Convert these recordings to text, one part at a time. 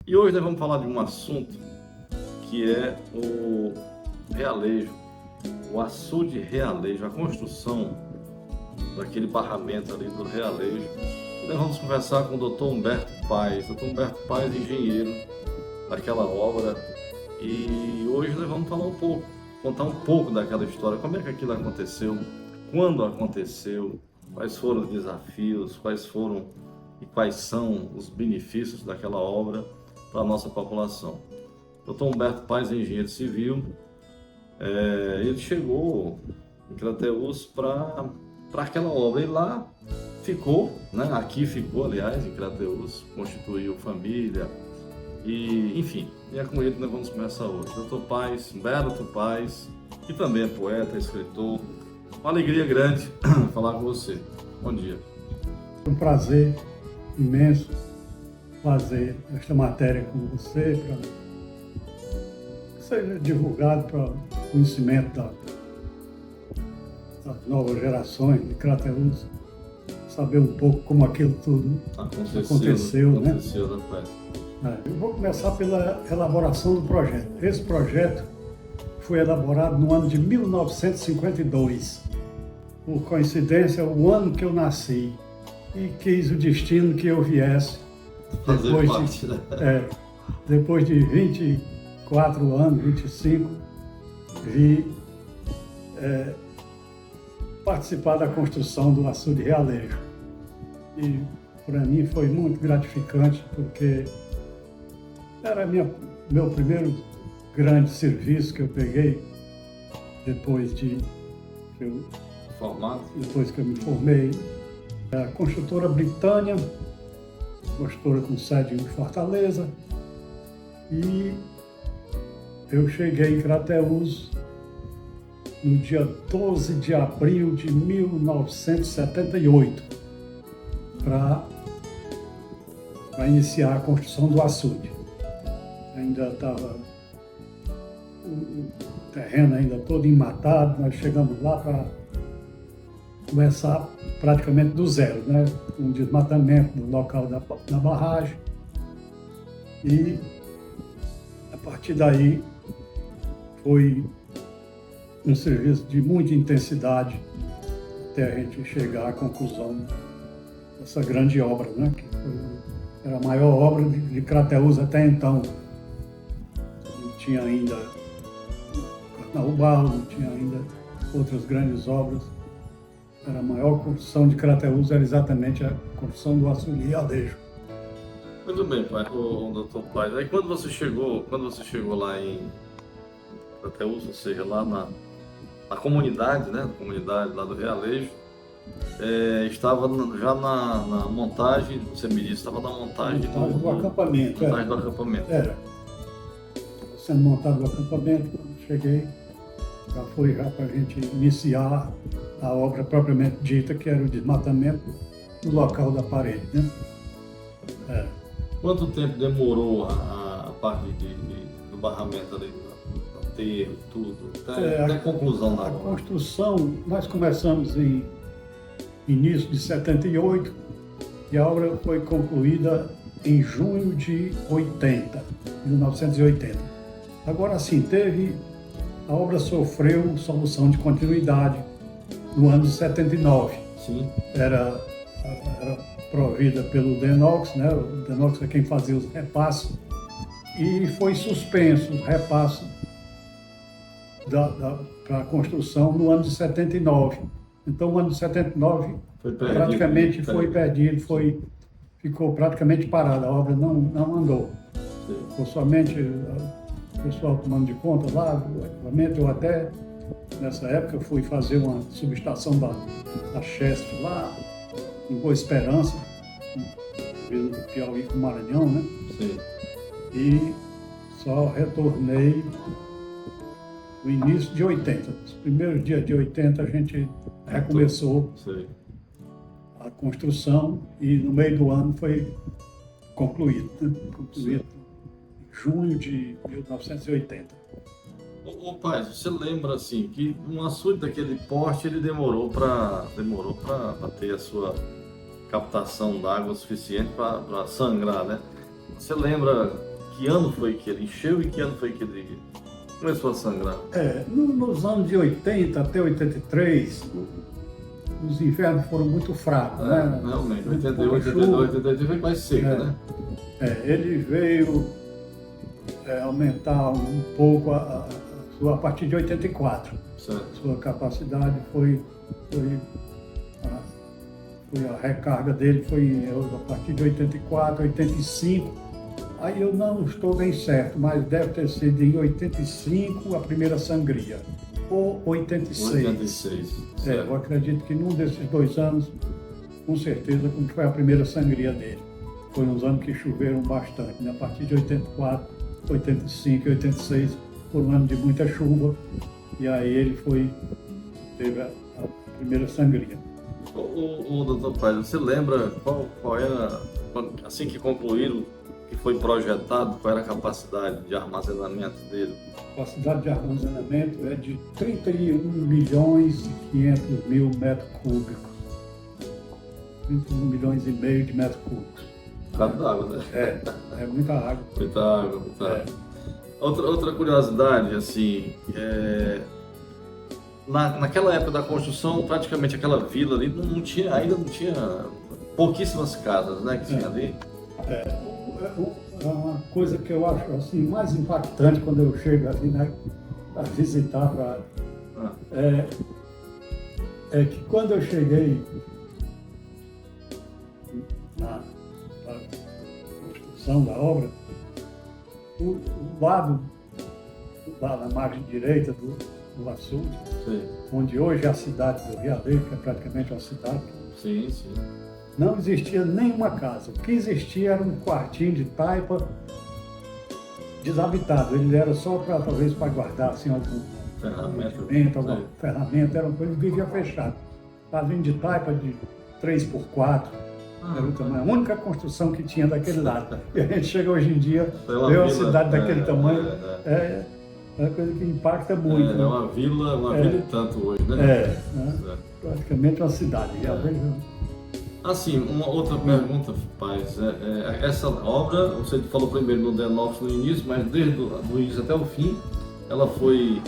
E hoje nós vamos falar de um assunto que é o realejo, o açude realejo, a construção daquele barramento ali do realejo. E nós vamos conversar com o Dr. Humberto Paes. Dr. Humberto Paes, engenheiro daquela obra. E hoje nós vamos falar contar um pouco daquela história, como é que aquilo aconteceu, quando aconteceu, quais foram os desafios, quais são os benefícios daquela obra para a nossa população. Dr. Humberto Paes é engenheiro civil, ele chegou em Crateús para aquela obra e lá ficou, né? Aqui ficou, aliás, em Crateús, constituiu família e, enfim, é com ele que nós vamos começar hoje. Dr. Paes, Humberto Paes, que também é poeta, escritor, uma alegria grande falar com você. Bom dia. É um prazer imenso fazer esta matéria com você, para que seja divulgado para o conhecimento das novas gerações de Crateús, saber um pouco como aquilo tudo aconteceu, né? Eu vou começar pela elaboração do projeto. Esse projeto foi elaborado no ano de 1952. Por coincidência, o ano que eu nasci, e quis o destino que eu viesse depois de 24 anos, 25, vi participar da construção do açude realejo. E para mim foi muito gratificante, porque era meu primeiro grande serviço que eu peguei depois que eu me formei. A construtora Britânia, construtora com sede em Fortaleza, e eu cheguei em Crateús no dia 12 de abril de 1978 para iniciar a construção do açude. Ainda estava o terreno ainda todo enmatado, nós chegamos lá para começar praticamente do zero, né? Um desmatamento no local da barragem, e a partir daí foi um serviço de muita intensidade até a gente chegar à conclusão dessa grande obra, né? Que era a maior obra de Crateús até então. Não tinha ainda Carnaúbal, não tinha ainda outras grandes obras. A maior construção de Crateús era exatamente a construção do açude realejo. Muito bem, Dr. Paes. Aí quando você chegou lá em Crateús, ou seja, lá na comunidade, né? Na comunidade lá do Realejo, estava já na montagem, você me disse, estava na montagem do acampamento. Montagem do acampamento. Era. Sendo montado o acampamento, quando cheguei, já foi para a gente iniciar a obra propriamente dita, que era o desmatamento do local da parede, né? Quanto tempo demorou a parte do barramento ali, do aterro, tudo, até a conclusão da obra? A construção, nós começamos em início de 78 e a obra foi concluída em junho de 1980. Agora sim, a obra sofreu solução de continuidade no ano de 79. Sim. Era provida pelo Denox, né? O Denox é quem fazia os repasses, e foi suspenso o repasse para a construção no ano de 79. Então o ano de 79 praticamente foi perdido, ficou praticamente parado, a obra não andou. Ficou somente o pessoal tomando de conta lá do equipamento. Eu até, nessa época, fui fazer uma subestação da Chesf lá, em Boa Esperança, do Piauí com o Maranhão, né? Sim. E só retornei no início de 80. Nos primeiros dias de 80 a gente recomeçou a construção e no meio do ano foi concluído, né? Concluído em junho de 1980. Ô Paes, você lembra assim que um açude daquele porte ele demorou para ter a sua captação d'água suficiente para sangrar, né? Você lembra que ano foi que ele encheu e que ano foi que ele começou a sangrar? Nos anos de 80 até 83, os invernos foram muito fracos, né? Realmente, 88, 82, 83 foi mais seca, né? Ele veio aumentar um pouco a partir de 84. Certo. Sua capacidade foi a recarga dele foi a partir de 84, 85. Aí eu não estou bem certo, mas deve ter sido em 85 a primeira sangria, ou 86. 86. Eu acredito que num desses 2 anos, com certeza, como foi a primeira sangria dele. Foi uns anos que choveram bastante, né? A partir de 84, 85 e 86 foram um ano de muita chuva, e aí ele teve a primeira sangria. O doutor Paz, você lembra qual era, assim que concluíram, que foi projetado, qual era a capacidade de armazenamento dele? A capacidade de armazenamento é de 31 milhões e 500 mil metros cúbicos. 31 milhões e meio de metros cúbicos. Cada água, né? É muita água. Muita água, muita água. Outra curiosidade, assim, naquela época da construção, praticamente aquela vila ali ainda não tinha pouquíssimas casas, né, que tinha ali. Uma coisa que eu acho assim, mais impactante quando eu chego ali, né, a visitar é que quando eu cheguei na construção da obra, o lado lá na margem direita do açude, onde hoje é a cidade do Realengo, que é praticamente uma cidade. Sim. Não existia nenhuma casa. O que existia era um quartinho de taipa desabitado. Ele era só talvez para guardar assim, algum ferramenta, alguma ferramenta. Era uma coisa que vivia fechado. Casinho de taipa de 3x4. Era o tamanho. A única construção que tinha daquele lado. E a gente chega hoje em dia, vê uma cidade daquele tamanho. É uma coisa que impacta muito. É uma vila e tanto hoje, né? Praticamente uma cidade. Assim, uma outra pergunta, Paz. Essa obra, você falou primeiro no DENOX no início, mas desde o início até o fim, ela foi,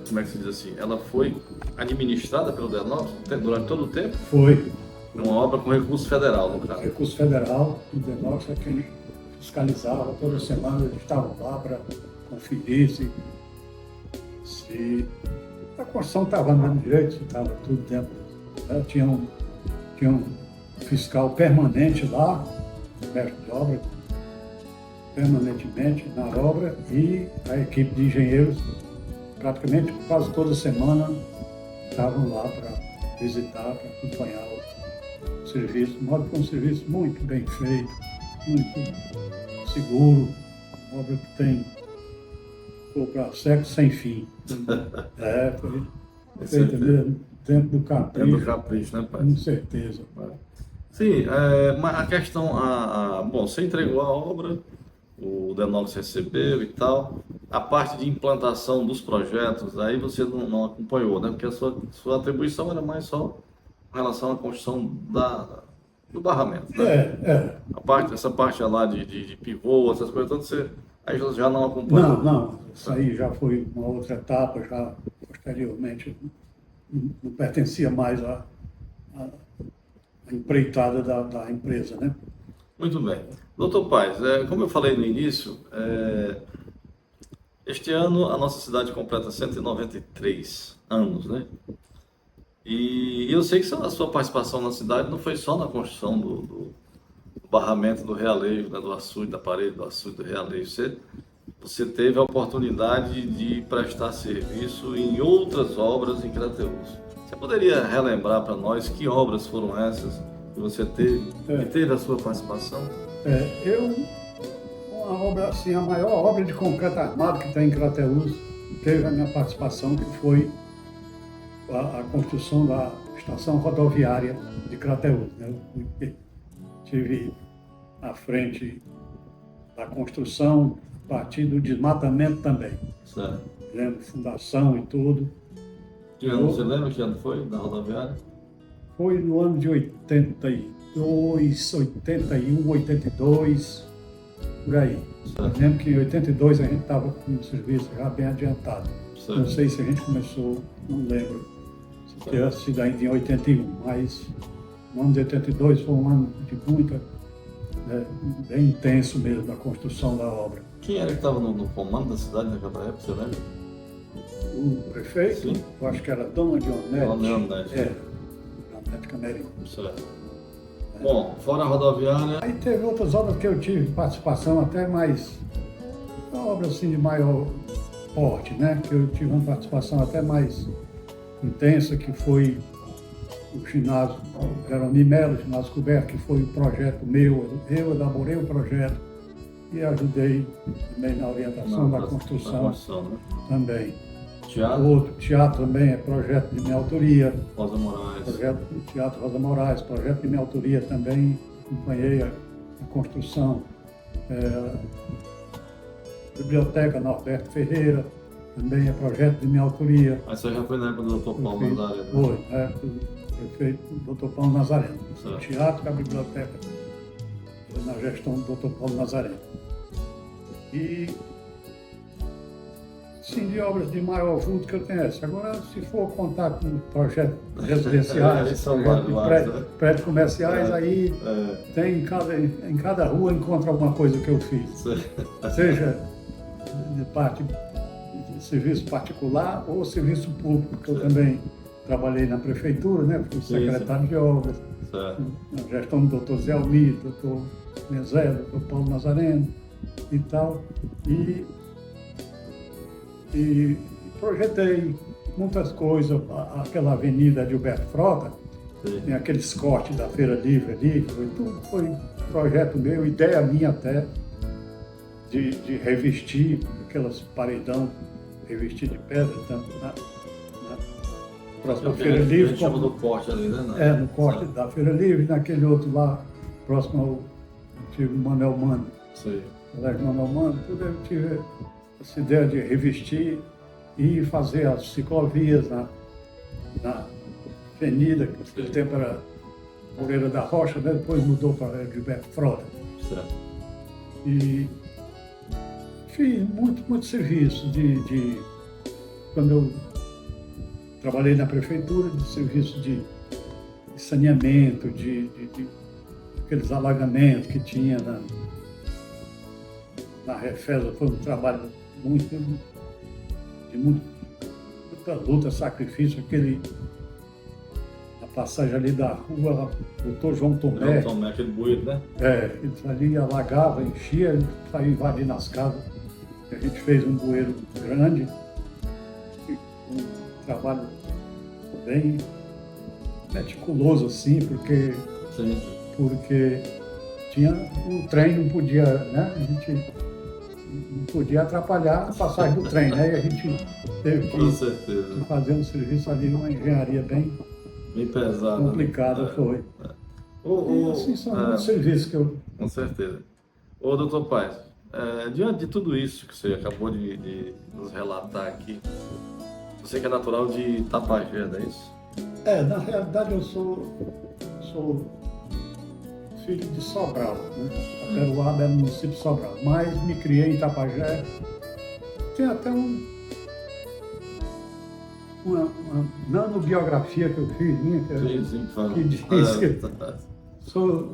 como é que se diz assim? Ela foi administrada pelo DENOX durante todo o tempo? Foi. Uma obra com recurso federal, no caso. Recurso federal, o DENOX é quem fiscalizava, toda semana eles estavam lá para conferir se a construção estava andando direito, se estava tudo dentro. Tinha um fiscal permanente lá, no mestre de obra, permanentemente na obra, e a equipe de engenheiros, praticamente quase toda semana, estavam lá para visitar, para acompanhar o serviço. De modo que é um serviço muito bem feito, muito seguro, uma obra que tem para séculos sem fim. Foi feita dentro do capricho. Dentro do capricho, né, pai? Com certeza. Sim, mas a questão, bom, você entregou a obra, o DENOX recebeu e tal, a parte de implantação dos projetos, aí você não acompanhou, né? Porque a sua atribuição era mais só em relação à construção do barramento, né? Essa parte lá de pivô, essas coisas todas, você aí já não acompanhou? Não, isso aí já foi uma outra etapa, já posteriormente não pertencia mais à empreitada da empresa, né? Muito bem. Doutor Paz, como eu falei no início, este ano a nossa cidade completa 193 anos, né? E eu sei que a sua participação na cidade não foi só na construção do barramento do Realejo, né, do açude, da parede do açude do Realejo. Você teve a oportunidade de prestar serviço em outras obras em Crateús. Você poderia relembrar para nós que obras foram essas que você teve e teve a sua participação? Uma obra assim, a maior obra de concreto armado que tem em Crateús, teve a minha participação, que foi a construção da estação rodoviária de Crateús, né? Eu estive à frente da construção, a partir do desmatamento também. Certo. Lembro, fundação e tudo. Você lembra que ano foi da rodoviária? Foi no ano de 82, 81, 82. por aí. Eu lembro que em 82 a gente estava com o serviço já bem adiantado. Certo. Não sei se a gente começou, não lembro, se tinha sido ainda em 81, mas o ano de 82 foi um ano de muita, bem intenso mesmo, a construção da obra. Quem era que estava no comando da cidade naquela época, você lembra? O prefeito, sim, eu acho que era Dona Dionete. Dona Dionete. Dionete Camerim. Certo. Bom, fora a rodoviária... Aí teve outras obras que eu tive participação até mais... Uma obra assim de maior porte, né? Que eu tive uma participação até mais intensa, que foi o ginásio Jerônimo Melo, o ginásio coberto, que foi um projeto meu. Eu elaborei o projeto e ajudei também na orientação da construção, né? Também. Teatro? O outro teatro também é projeto de minha autoria. Rosa Moraes. Projeto do Teatro Rosa Moraes, projeto de minha autoria também, acompanhei a construção. Biblioteca Norberto Ferreira, também é projeto de minha autoria. Mas você já foi na época do Dr. Paulo Nazareno? Foi, na época do prefeito Dr. Paulo Nazareno. O teatro e a biblioteca, na gestão do Dr. Paulo Nazareno. E sim, de obras de maior vulto que eu tenho essa. Agora, se for contar com projetos residenciais, prédios comerciais, aí tem em cada rua encontra alguma coisa que eu fiz. Seja de parte de serviço particular ou serviço público, que eu também trabalhei na prefeitura, né? Fui secretário de obras, na gestão do Dr. Zé Almir, Dr. Nezé, Dr. Paulo Nazareno e tal. E projetei muitas coisas, aquela avenida de Gilberto Frota, tem aqueles cortes da Feira Livre ali, tudo foi projeto meu, ideia minha até, de revestir aquelas paredão, revestir de pedra, tanto na próxima Feira Livre. A gente chama do corte ali, né? No corte da Feira Livre, naquele outro lá, próximo ao antigo Manuel Mano. Sim. Colégio Manuel Mano, tudo eu tive essa ideia de revestir e fazer as ciclovias na avenida, que naquele tempo era Moreira da Rocha, né? Depois mudou para Gilberto Frota. Certo. E fiz muito serviço quando eu trabalhei na prefeitura, de serviço de saneamento, de aqueles alagamentos que tinha na Refesa. Foi um trabalho muita luta, sacrifício, a passagem ali da rua, doutor João Tomé. Aquele bueiro, né? Eles ali alagava, enchia, saía invadindo as casas. A gente fez um bueiro grande, um trabalho bem meticuloso assim, porque tinha o trem, não podia, né? A gente não podia atrapalhar a passagem do trem, né? E a gente teve que fazer um serviço ali, uma engenharia bem pesada, complicada, foi. E assim são muitos serviços que eu... Com certeza. Ô, doutor Paes, diante de tudo isso que você acabou de nos relatar aqui, você que é natural de Itapajé, não é isso? Na realidade eu sou filho de Sobral, né? Taperoaba é no município de Sobral, mas me criei em Itapajé. Tem até uma nanobiografia que eu fiz, minha, que diz que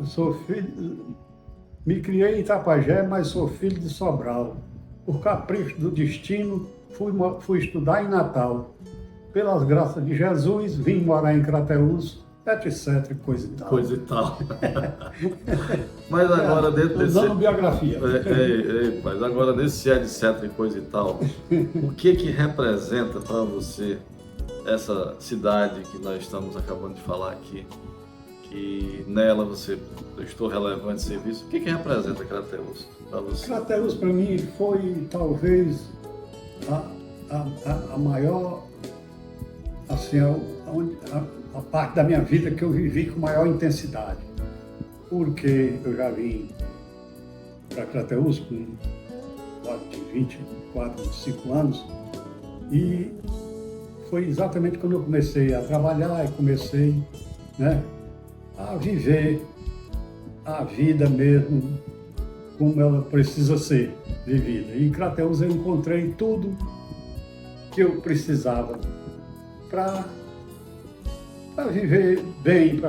sou filho, me criei em Itapajé, mas sou filho de Sobral. Por capricho do destino, fui estudar em Natal. Pelas graças de Jesus, vim morar em Crateús, etc, coisa e tal. Mas agora dentro desse... Usando biografia. Mas agora nesse etc e coisa e tal, o que representa para você essa cidade que nós estamos acabando de falar aqui, que nela você prestou relevante serviço? O que representa Crateús para você? Crateús para mim foi talvez a maior, assim, a parte da minha vida que eu vivi com maior intensidade. Porque eu já vim para Crateús com quase de 24, 25 anos e foi exatamente quando eu comecei a trabalhar e comecei, né, a viver a vida mesmo como ela precisa ser vivida. E em Crateús eu encontrei tudo que eu precisava para viver bem,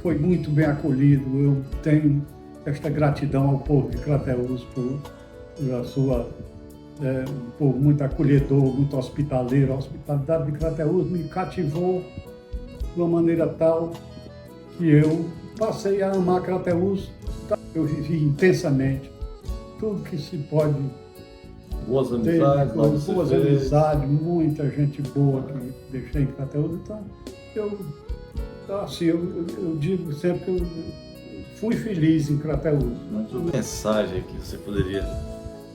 foi muito bem acolhido. Eu tenho esta gratidão ao povo de Crateús por a sua um povo muito acolhedor, muito hospitaleiro. A hospitalidade de Crateús me cativou de uma maneira tal que eu passei a amar Crateús. Eu vivi intensamente tudo que se pode boas ter, amizades, boas amizades, muita gente boa que deixei em Crateús. Então, eu digo sempre que eu fui feliz em Crateús. Uma mensagem que você poderia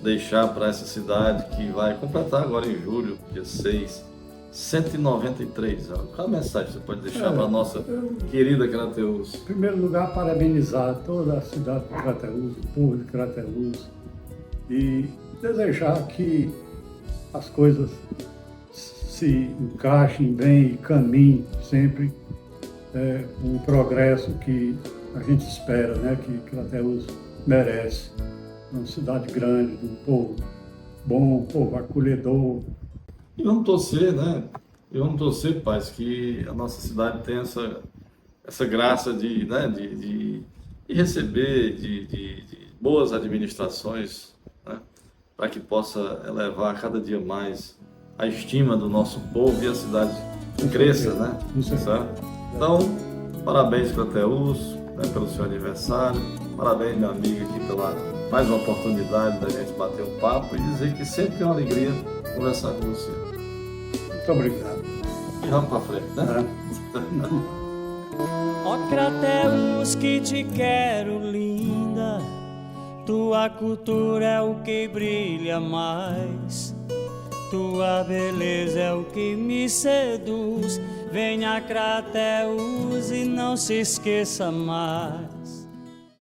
deixar para essa cidade que vai completar agora em julho, dia 6, 193 anos. Qual a mensagem você pode deixar para a nossa querida Crateús? Em primeiro lugar, parabenizar toda a cidade de Crateús, o povo de Crateús, e desejar que as coisas se encaixem bem e caminhem sempre com o progresso que a gente espera, né? Que Crateús merece. Uma cidade grande, um povo bom, um povo acolhedor. E vamos torcer, né? E vamos torcer, pais, que a nossa cidade tenha essa graça de receber de boas administrações, né? Para que possa elevar cada dia mais a estima do nosso povo e a cidade cresça, né? Certo? Então, parabéns, Crateús, né, pelo seu aniversário. Parabéns, meu amigo, aqui pela mais uma oportunidade da gente bater um papo e dizer que sempre é uma alegria conversar com você. Muito obrigado. E vamos para frente, né? Ó Crateús, que te quero linda, tua cultura é o que brilha mais, tua beleza é o que me seduz. Venha Crateús e não se esqueça mais.